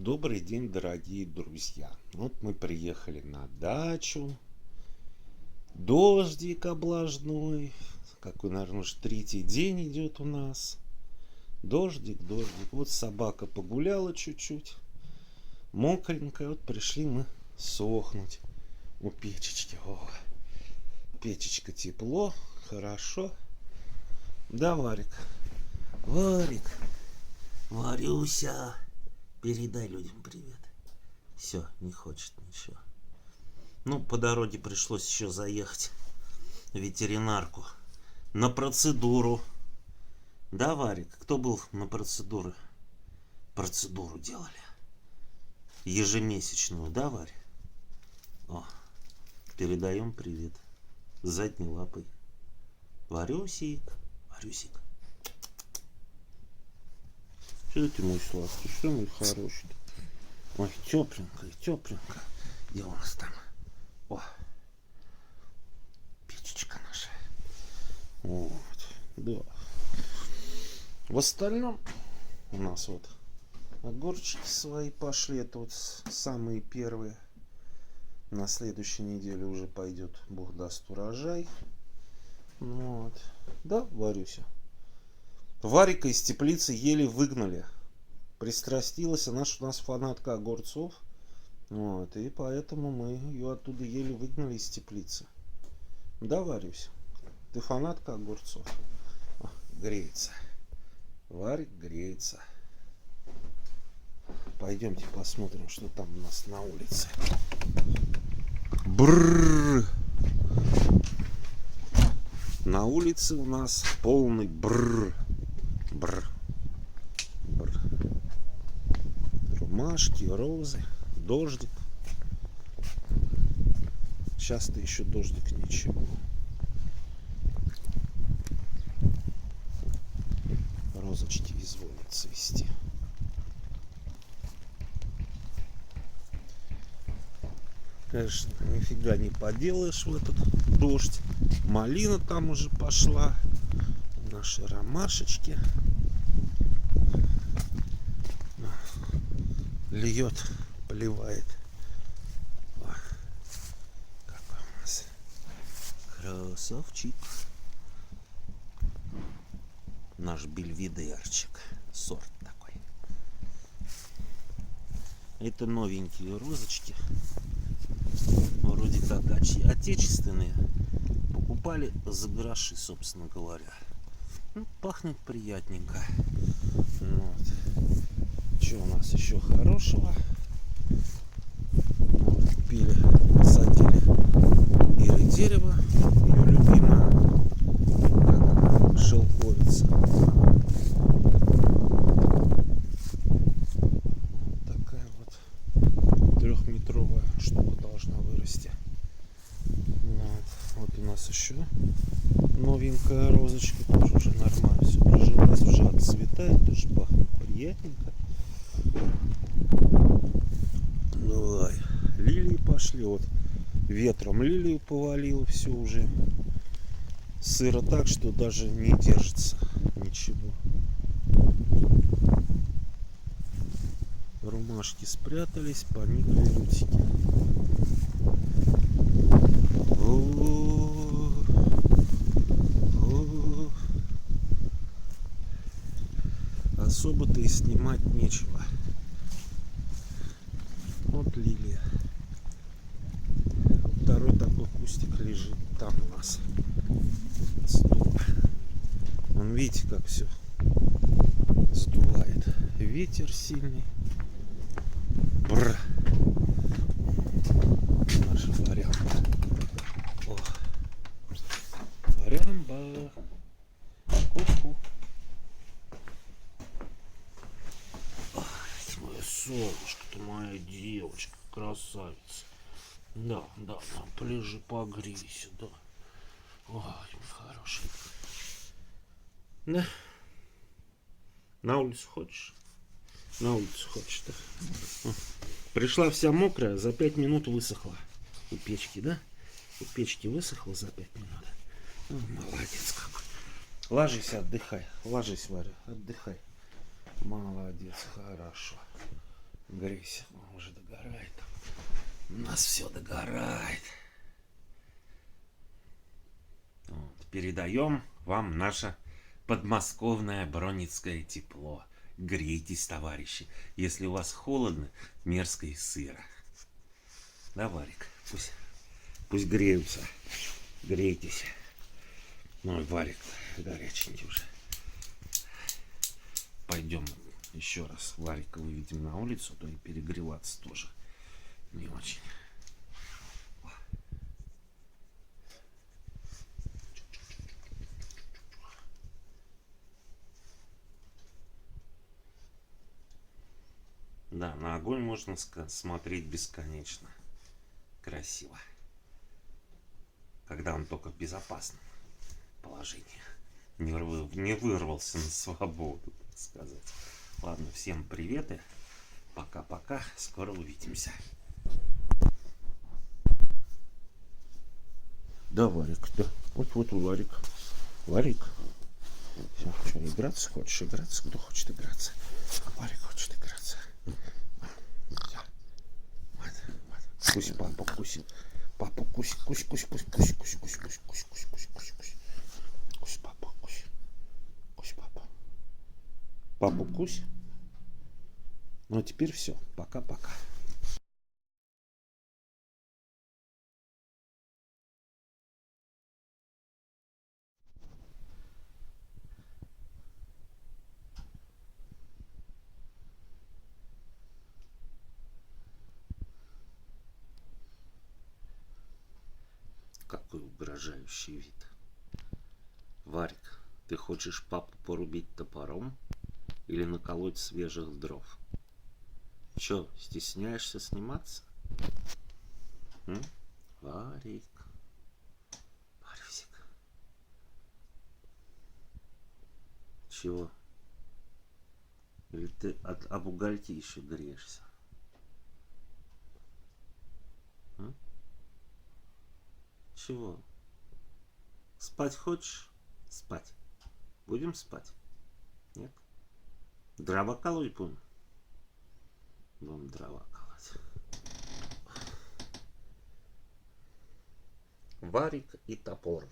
Добрый день, дорогие друзья. Вот мы приехали на дачу. Дождик облажной. Какой, наверное, уже третий день идет у нас. Дождик. Вот собака погуляла чуть-чуть. Мокренькая. Вот пришли мы сохнуть у печечки. О, печечка тепло. Хорошо. Да, Варик? Варюся. Передай людям привет. Все, не хочет ничего. Ну, по дороге пришлось еще заехать в ветеринарку. На процедуру. Да, Варик? Кто был на процедуры? Процедуру делали. Ежемесячную, да, Варь? О, передаем привет. Задней лапой. Варюсик. Что ты, мой сладкий? Что, мой хороший? Ой, тепленько. Где у нас там? О, печечка наша. Вот, да. В остальном у нас вот огурчики свои пошли. Это вот самые первые. На следующей неделе уже пойдет, Бог даст, урожай. Вот. Да, Варюся? Варика из теплицы еле выгнали. Пристрастилась она, что у нас фанатка огурцов. Вот, и поэтому мы ее оттуда еле выгнали из теплицы. Да, Варюсь? Ты фанатка огурцов? О, греется. Варик греется. Пойдемте посмотрим, что там у нас на улице. Бррр. На улице у нас полный бррр. Ромашки, розы, дождик. Сейчас-то еще дождик ничего. Розочки изволят цвести. Конечно, нифига не поделаешь в этот дождь. Малина там уже пошла. Наши ромашечки. Льет, поливает. О, какой у нас красавчик. Наш бельведерчик. Сорт такой. Это новенькие розочки. Вроде как отечественные. Покупали за гроши, собственно говоря. Ну, пахнет приятненько. Вот. Что у нас еще хорошего? Купили, посадили Иры дерево, ее любимое, как шелковица. Такая вот 3-метровая штука должна вырасти. Вот у нас еще новенькая розочка, тоже уже нормально все прижилась, уже отцветает, тоже пахнет приятненько. Давай, лилии пошли, вот ветром лилию повалило, все уже сыро так, что даже не держится ничего. Ромашки спрятались, поникли лютики. Особо-то и снимать нечего. Вот лилия. Второй такой кустик лежит там у нас. Стоп. Вон, видите, как все сдувает. Ветер сильный. Бррр. Наша варямба. О. Варямба. Ку-ку. Солнышко, ты моя девочка, красавица. Да, полежи, погрейся, да. Ой, хороший. Да. На улицу хочешь? На улицу хочешь, да? Пришла вся мокрая, за 5 минут высохла. У печки, да? У печки высохла за 5 минут. О, молодец какой. Ложись, отдыхай. Ложись, Варя, отдыхай. Молодец, хорошо. Грейся, уже догорает. У нас все догорает. Вот, передаем вам наше подмосковное бронницкое тепло. Грейтесь, товарищи. Если у вас холодно, мерзко и сыро. Да, Варик? Пусть греются. Грейтесь. Ну, Варик горяченький уже. Пойдем еще раз Варика выведем на улицу, то и перегреваться тоже не очень. Да, на огонь можно смотреть бесконечно. Красиво. Когда он только в безопасном положении. Не вырвался на свободу, так сказать. Ладно, всем привет и пока-пока. Скоро увидимся. Да, Варик, да. Вот Варик. Варик. Все, что, играться? Хочешь играться? Кто хочет играться? Варик хочет играться. Пусть папа кусит. Папа кусь. Кусь папа кусь. Кусь папа. Папу кусь. Ну а теперь все. Пока-пока. Какой угрожающий вид. Варик, ты хочешь папу порубить топором или наколоть свежих дров? Че, стесняешься сниматься? М? Варик. Варюсик. Чего? Или ты об угольке еще греешься? М? Чего? Спать хочешь? Спать. Будем спать? Нет? Дрова колоть будем? Будем дрова колоть. Варик и топор.